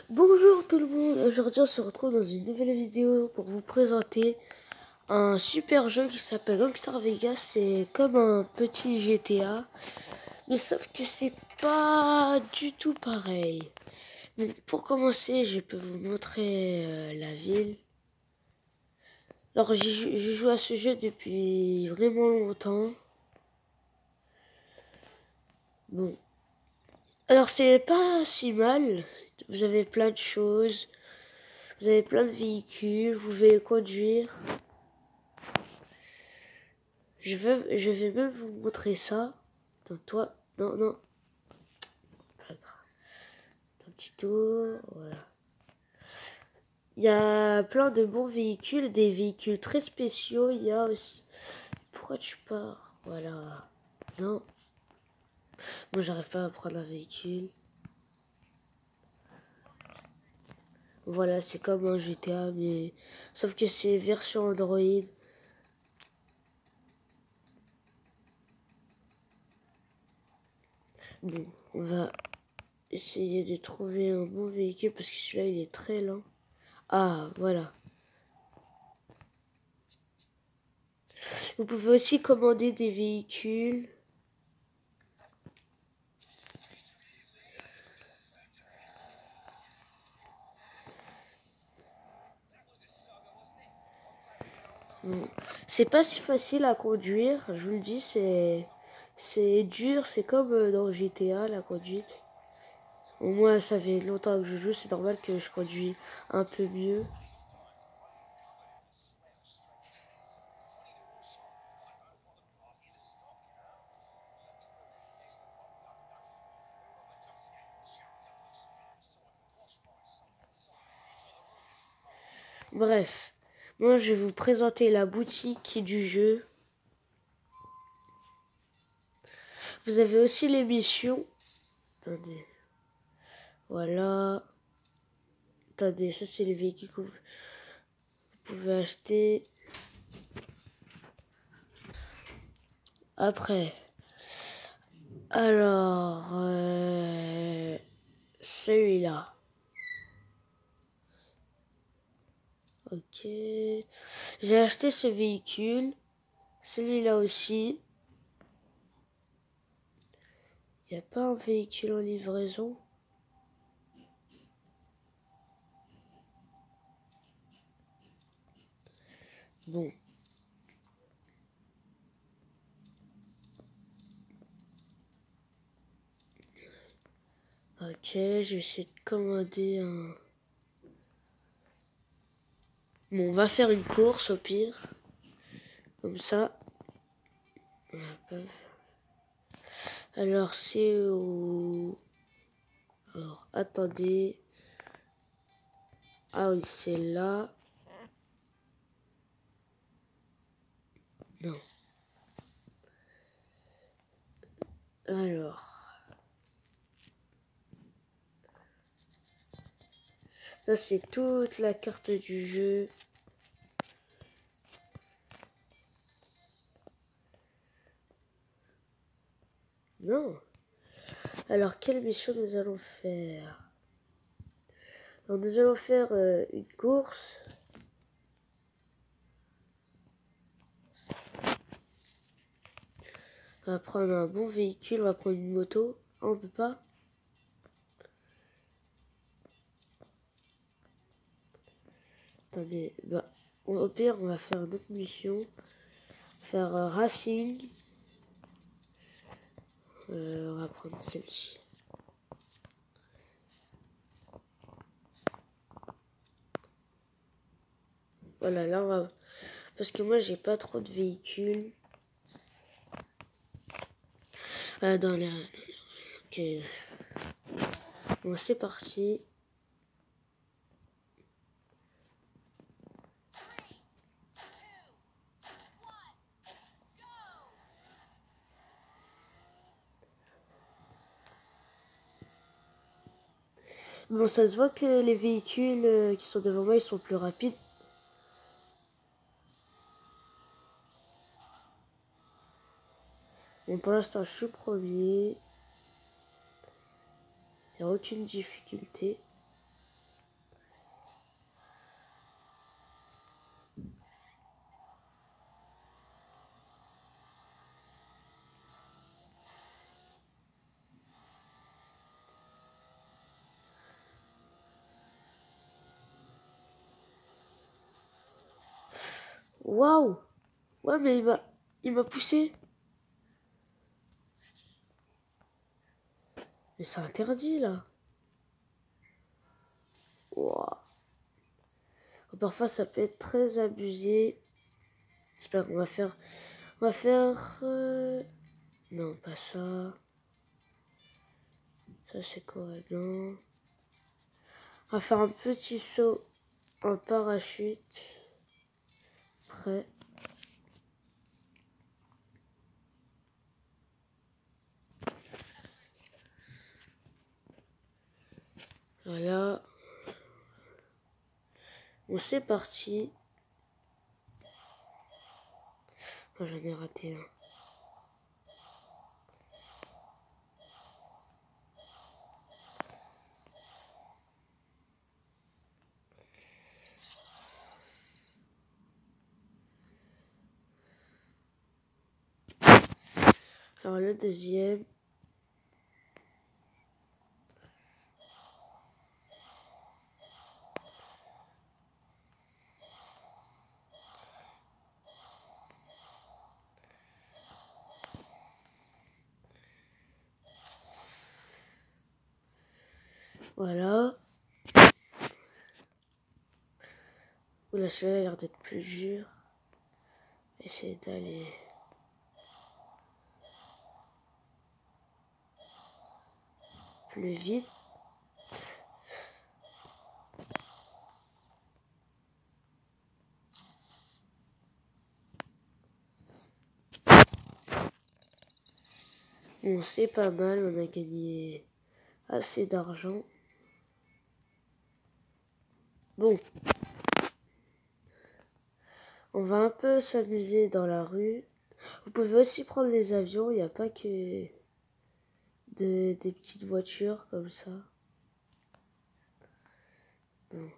Bonjour tout le monde, aujourd'hui on se retrouve dans une nouvelle vidéo pour vous présenter un super jeu qui s'appelle Gangstar Vegas. C'est comme un petit GTA, mais sauf que c'est pas du tout pareil. Donc pour commencer, je peux vous montrer la ville. Alors je joue à ce jeu depuis vraiment longtemps. Bon, alors c'est pas si mal, vous avez plein de choses. Vous avez plein de véhicules, vous pouvez conduire. Je vais même vous montrer ça. Dans toi, non, pas grave. Un petit tour, voilà. Il y a plein de bons véhicules, des véhicules très spéciaux. Il y a aussi. Pourquoi tu pars? Voilà. Non. Moi, j'arrive pas à prendre un véhicule. Voilà, c'est comme un GTA, mais sauf que c'est version Android. Bon, on va essayer de trouver un bon véhicule parce que celui-là, il est très lent. Ah, voilà. Vous pouvez aussi commander des véhicules. Bon. C'est pas si facile à conduire, je vous le dis, c'est dur, c'est comme dans GTA la conduite. Au moins ça fait longtemps que je joue, c'est normal que je conduis un peu mieux. Bref, moi je vais vous présenter la boutique du jeu. Vous avez aussi les missions. Attendez. Voilà. Attendez, ça c'est les véhicules que vous pouvez acheter. Après. Alors, celui-là. Ok. J'ai acheté ce véhicule. Celui-là aussi. Il n'y a pas un véhicule en livraison. Bon. Ok, je vais essayer de commander un... Bon, on va faire une course au pire. Comme ça. Alors, c'est où? Alors, attendez. Ah oui, c'est là. Non. Alors. Ça, c'est toute la carte du jeu. Non. Alors, quelle mission nous allons faire? Alors, nous allons faire une course. On va prendre un bon véhicule, on va prendre une moto. Ah, on peut pas? Attendez, bah, au pire, on va faire une autre mission. Faire Racing. On va prendre celle-ci. Voilà, là, on va... Parce que moi, j'ai pas trop de véhicules. Dans les... Ok. Bon, c'est parti. Bon, ça se voit que les véhicules qui sont devant moi, ils sont plus rapides. Bon, pour l'instant, je suis premier. Il n'y a aucune difficulté. Waouh! Ouais, mais il m'a poussé. Mais c'est interdit, là. Waouh. Parfois, ça peut être très abusé. J'espère qu'on va faire... On va faire... Non, pas ça. Ça, c'est quoi? Non. On va faire un petit saut en parachute. Prêt. Voilà. Bon, c'est parti. Oh, j'en ai raté un. Alors, le deuxième. Voilà. Oula, celui-là a l'air d'être plus dur. Essayer d'aller... plus vite. Bon, c'est pas mal, on a gagné assez d'argent. Bon, on va un peu s'amuser dans la rue. Vous pouvez aussi prendre les avions, il n'y a pas que des petites voitures comme ça. Non.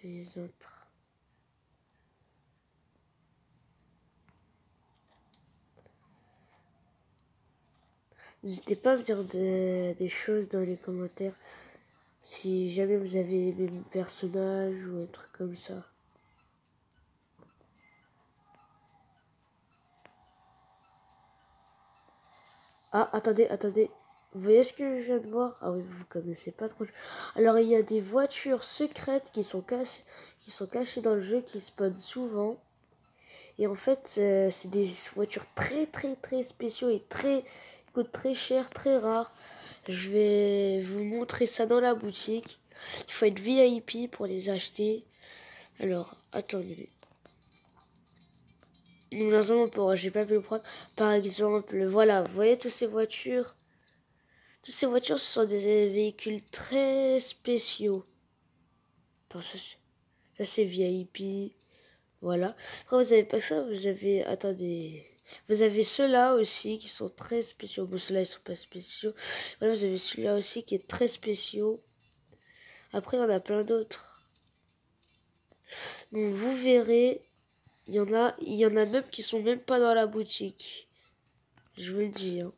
Les autres. N'hésitez pas à me dire des choses dans les commentaires. Si jamais vous avez aimé mon personnage ou un truc comme ça. Ah, attendez. Vous voyez ce que je viens de voir? Ah oui, vous connaissez pas trop. Alors, il y a des voitures secrètes qui sont cachées dans le jeu, qui spawnent souvent. Et en fait, c'est des voitures très spéciaux et qui coûtent très cher, très rares. Je vais vous montrer ça dans la boutique. Il faut être VIP pour les acheter. Alors, attendez. J'ai pas pu le prendre. Par exemple, voilà, vous voyez toutes ces voitures? Toutes ces voitures, ce sont des véhicules très spéciaux. Attends, ça c'est VIP. Voilà. Après, vous avez pas ça, vous avez... Attendez. Vous avez ceux-là aussi qui sont très spéciaux. Bon, ceux-là, ils sont pas spéciaux. Voilà, vous avez celui-là aussi qui est très spéciaux. Après, on a plein d'autres. Bon, vous verrez, il y en a même qui sont même pas dans la boutique. Je vous le dis, hein.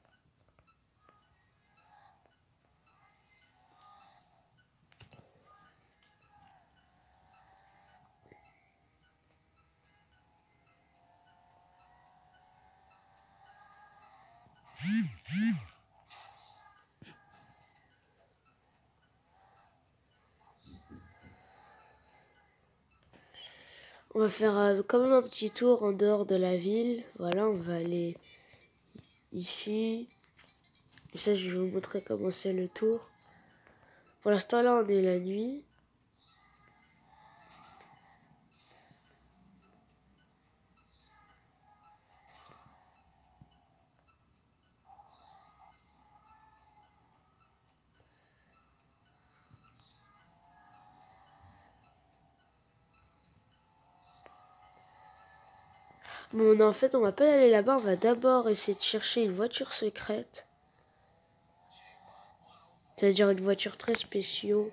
On va faire quand même un petit tour en dehors de la ville. Voilà, on va aller ici. Et ça, je vais vous montrer comment c'est le tour. Pour l'instant, là, on est la nuit. Bon, en fait, on va pas aller là-bas. On va d'abord essayer de chercher une voiture secrète. C'est-à-dire une voiture très spéciale.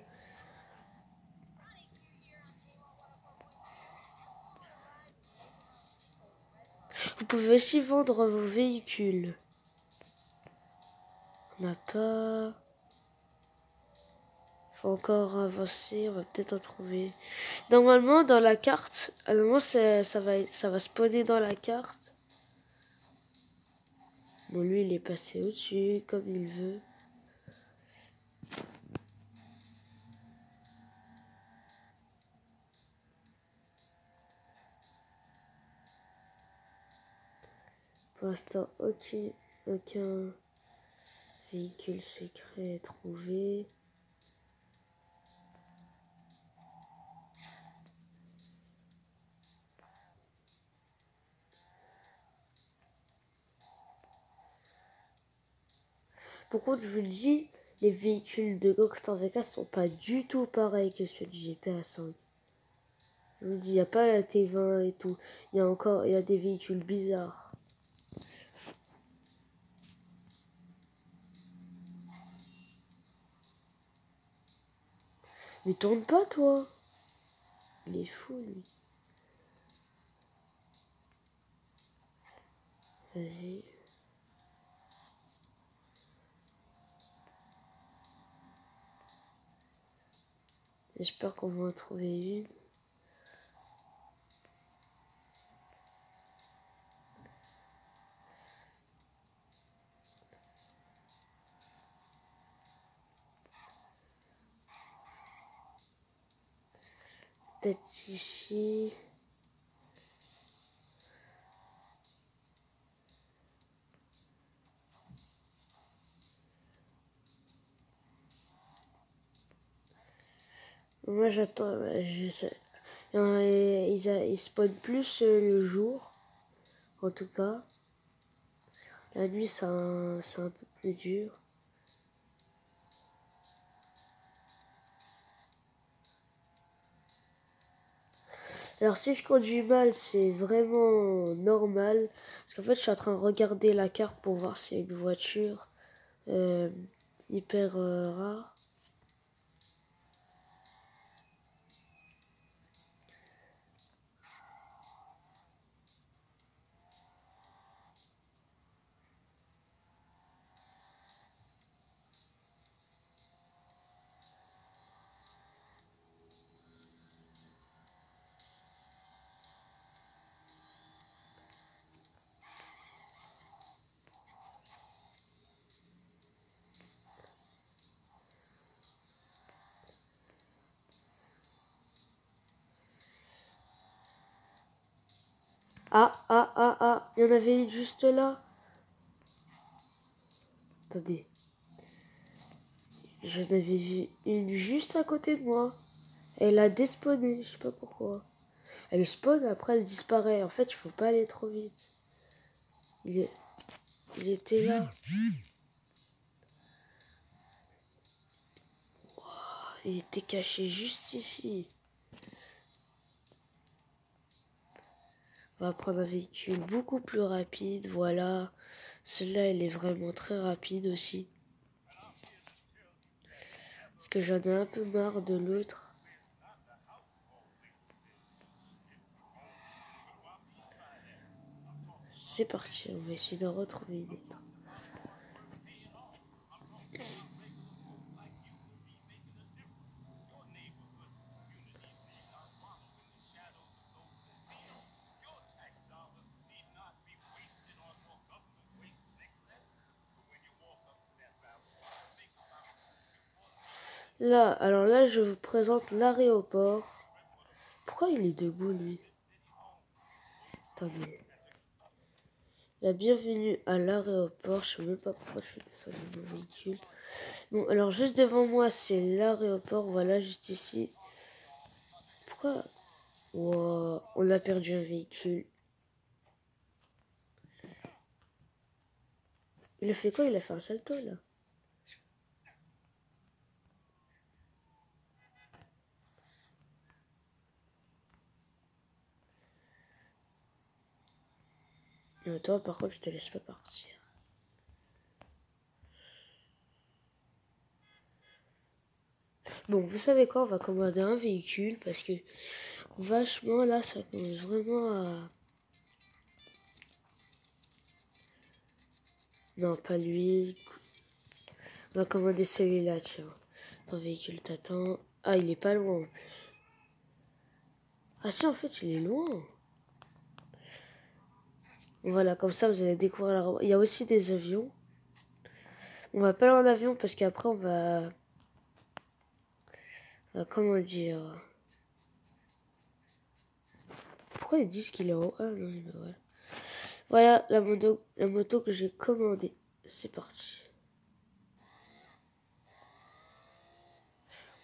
Vous pouvez aussi vendre vos véhicules. On n'a pas... Faut encore avancer, on va peut-être en trouver. Normalement, dans la carte, normalement, ça va spawner dans la carte. Bon, lui, il est passé au-dessus, comme il veut. Pour l'instant, aucun véhicule secret est trouvé. Par contre, je vous le dis, les véhicules de Gangstar Vegas sont pas du tout pareils que ceux de GTA V. Je vous le dis, il n'y a pas la T20 et tout. Il y a des véhicules bizarres. Mais tourne pas, toi. Il est fou, lui. Vas-y. J'espère qu'on va en trouver une. Peut-être ici. Moi, j'attends. Ils spawnent plus le jour, en tout cas. La nuit, c'est un peu plus dur. Alors, si je conduis mal, c'est vraiment normal. Parce qu'en fait, je suis en train de regarder la carte pour voir s'il y a une voiture euh, hyper rare. Ah, il y en avait une juste là. Attendez. J'en avais vu une juste à côté de moi. Elle a despawné, je sais pas pourquoi. Elle spawn, après elle disparaît. En fait, il faut pas aller trop vite. Il, est... il était là. Il était caché juste ici. On va prendre un véhicule beaucoup plus rapide. Voilà. Celle-là, elle est vraiment très rapide aussi. Parce que j'en ai un peu marre de l'autre. C'est parti, on va essayer d'en retrouver une autre. Là, alors là, je vous présente l'aéroport. Pourquoi il est debout, lui? Attendez. La bienvenue à l'aéroport. Je sais même pas pourquoi je fais descendre mon véhicule. Bon, alors juste devant moi, c'est l'aéroport. Voilà, juste ici. Pourquoi? Wow, on a perdu un véhicule. Il a fait quoi? Il a fait un salto, là. Et toi, par contre, je te laisse pas partir. Bon, vous savez quoi? On va commander un véhicule parce que vachement, là, ça commence vraiment à... Non, pas lui. On va commander celui-là, tiens. Ton véhicule t'attend. Ah, il est pas loin en plus. Ah si, en fait, il est loin. Voilà, comme ça, vous allez découvrir la... Il y a aussi des avions. On va pas aller en avion parce qu'après, on va... comment dire... Pourquoi ils disent qu'il est en haut? Ah non, mais voilà. Voilà la moto que j'ai commandée. C'est parti.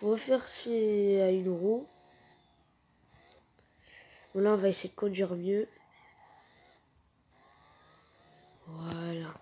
On va faire c'est à une roue. Bon, là, on va essayer de conduire mieux. Voilà.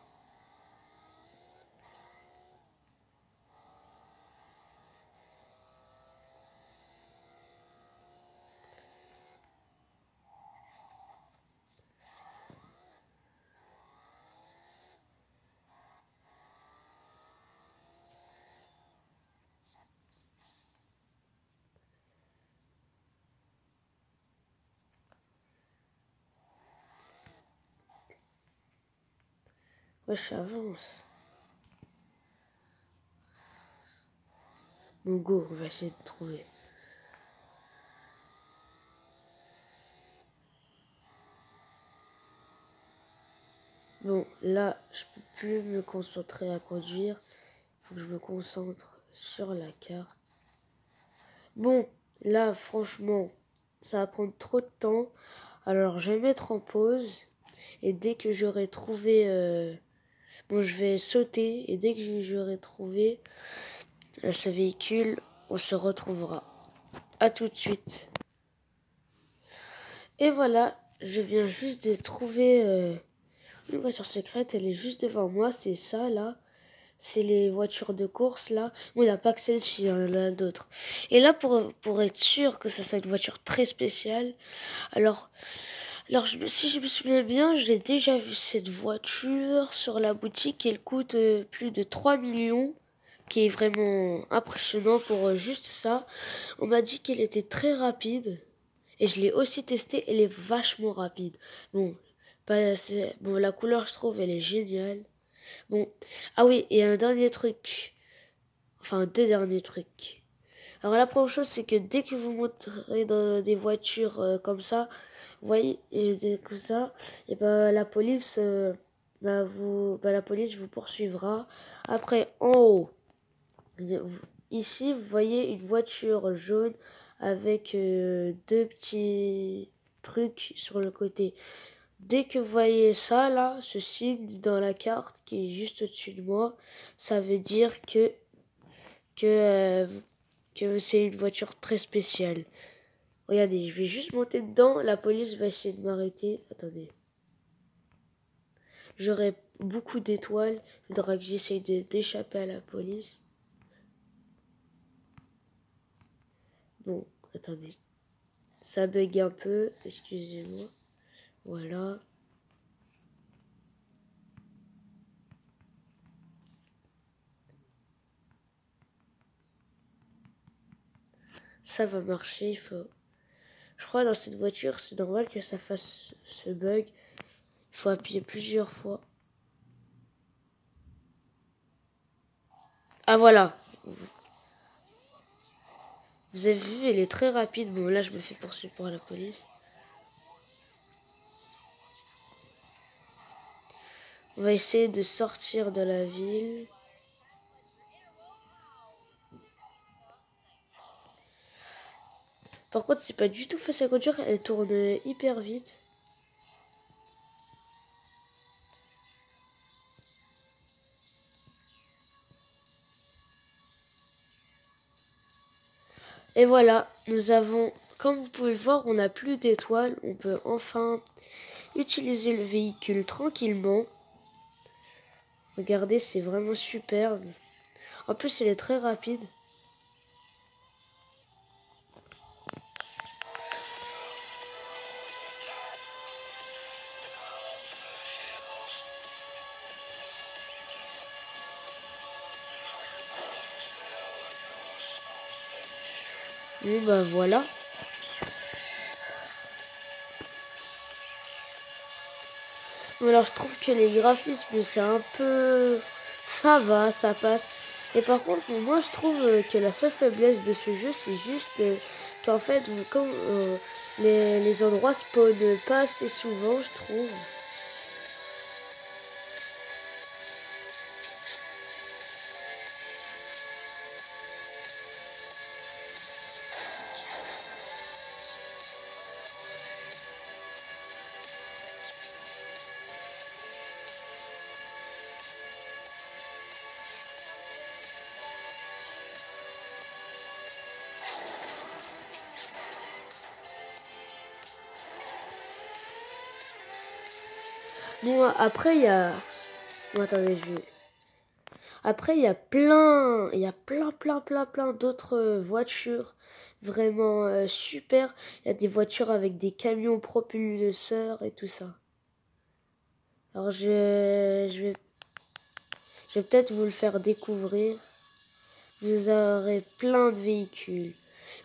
Ouais, j'avance. Bon, go, on va essayer de trouver. Bon, là, je peux plus me concentrer à conduire. Il faut que je me concentre sur la carte. Bon, là, franchement, ça va prendre trop de temps. Alors, je vais mettre en pause. Et dès que j'aurai trouvé... bon, je vais sauter. Et dès que j'aurai trouvé ce véhicule, on se retrouvera. À tout de suite. Et voilà, je viens juste de trouver une voiture secrète. Elle est juste devant moi. C'est ça, là. C'est les voitures de course, là. Bon, il n'y a pas que celle-ci, il y en a d'autres. Et là, pour être sûr que ça soit une voiture très spéciale, alors si je me souviens bien, j'ai déjà vu cette voiture sur la boutique. Elle coûte plus de 3 millions, qui est vraiment impressionnant pour juste ça. On m'a dit qu'elle était très rapide. Et je l'ai aussi testée, elle est vachement rapide. Bon, bon, la couleur, je trouve, elle est géniale. Bon, ah oui, et un dernier truc. Enfin, deux derniers trucs. Alors la première chose, c'est que dès que vous monterez dans des voitures comme ça, vous voyez, et comme ça, et ben la police, la police vous poursuivra. Après, en haut, ici, vous voyez une voiture jaune avec deux petits trucs sur le côté. Dès que vous voyez ça, là, ce signe dans la carte qui est juste au-dessus de moi, ça veut dire que, euh, que c'est une voiture très spéciale. Regardez, je vais juste monter dedans, la police va essayer de m'arrêter. Attendez. J'aurai beaucoup d'étoiles, il faudra que j'essaye d'échapper à la police. Bon, attendez. Ça bug un peu, excusez-moi. Voilà. Ça va marcher, il faut... Je crois dans cette voiture, c'est normal que ça fasse ce bug. Il faut appuyer plusieurs fois. Ah voilà. Vous avez vu, elle est très rapide. Bon, là, je me fais poursuivre par la police. On va essayer de sortir de la ville. Par contre, c'est pas du tout facile à conduire. Elle tourne hyper vite. Et voilà, nous avons, comme vous pouvez le voir, on n'a plus d'étoiles. On peut enfin utiliser le véhicule tranquillement. Regardez, c'est vraiment superbe. En plus, elle est très rapide. Bon, bah voilà. Alors, je trouve que les graphismes, c'est un peu... Ça va, ça passe. Et par contre, moi je trouve que la seule faiblesse de ce jeu, c'est juste qu'en fait, comme les endroits spawnent pas assez souvent, je trouve. Bon, après, il y a... Bon, attendez, je vais... Après, il y a plein d'autres voitures vraiment super. Il y a des voitures avec des camions propulseurs et tout ça. Alors, je vais peut-être vous le faire découvrir. Vous aurez plein de véhicules.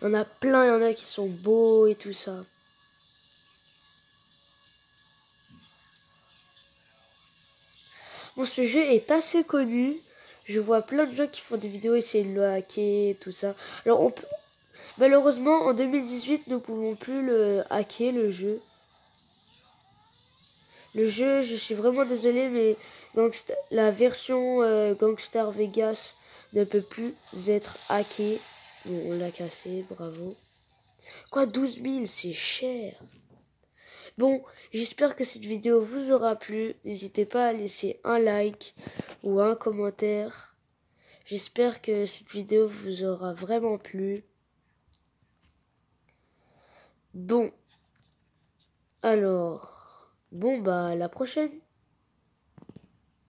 Il y en a plein, il y en a qui sont beaux et tout ça. Bon, ce jeu est assez connu. Je vois plein de gens qui font des vidéos essayer de le hacker et tout ça. Alors, malheureusement, en 2018, nous ne pouvons plus le hacker, le jeu. Le jeu, je suis vraiment désolé, mais la version Gangster Vegas ne peut plus être hackée. Bon, on l'a cassé, bravo. Quoi, 12 000, c'est cher. Bon, j'espère que cette vidéo vous aura plu. N'hésitez pas à laisser un like ou un commentaire. J'espère que cette vidéo vous aura vraiment plu. Bon, alors, bon bah à la prochaine.